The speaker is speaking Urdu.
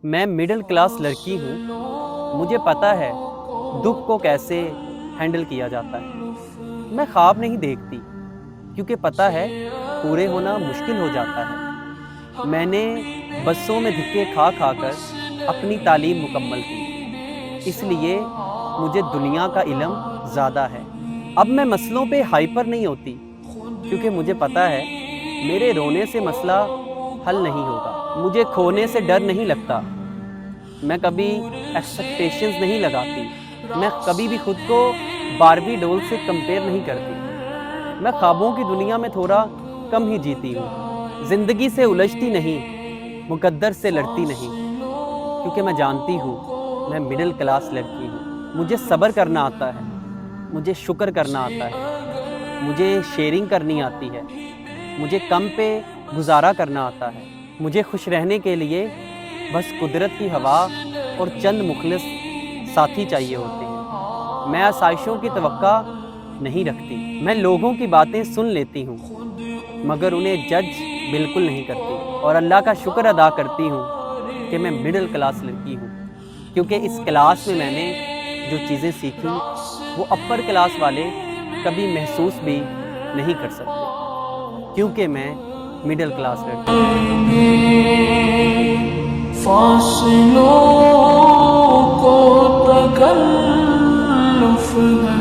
میں مڈل کلاس لڑکی ہوں، مجھے پتہ ہے دکھ کو کیسے ہینڈل کیا جاتا ہے۔ میں خواب نہیں دیکھتی کیونکہ پتہ ہے پورے ہونا مشکل ہو جاتا ہے۔ میں نے بسوں میں دھکے کھا کھا کر اپنی تعلیم مکمل کی، اس لیے مجھے دنیا کا علم زیادہ ہے۔ اب میں مسئلوں پہ ہائپر نہیں ہوتی کیونکہ مجھے پتہ ہے میرے رونے سے مسئلہ حل نہیں ہوگا۔ مجھے کھونے سے ڈر نہیں لگتا، میں کبھی ایکسپیکٹیشنز نہیں لگاتی، میں کبھی بھی خود کو باربی ڈول سے کمپیئر نہیں کرتی۔ میں خوابوں کی دنیا میں تھوڑا کم ہی جیتی ہوں، زندگی سے الجھتی نہیں، مقدر سے لڑتی نہیں، کیونکہ میں جانتی ہوں میں مڈل کلاس لڑکی ہوں۔ مجھے صبر کرنا آتا ہے، مجھے شکر کرنا آتا ہے، مجھے شیئرنگ کرنی آتی ہے، مجھے کم پہ گزارا کرنا آتا ہے۔ مجھے خوش رہنے کے لیے بس قدرت کی ہوا اور چند مخلص ساتھی چاہیے ہوتے ہیں۔ میں آسائشوں کی توقع نہیں رکھتی، میں لوگوں کی باتیں سن لیتی ہوں مگر انہیں جج بالکل نہیں کرتی، اور اللہ کا شکر ادا کرتی ہوں کہ میں مڈل کلاس لڑکی ہوں، کیونکہ اس کلاس میں نے جو چیزیں سیکھی وہ اپر کلاس والے کبھی محسوس بھی نہیں کر سکتے، کیونکہ میں مڈل کلاس لڑکی ہوں۔ فاصلوں کو تکلف ہے۔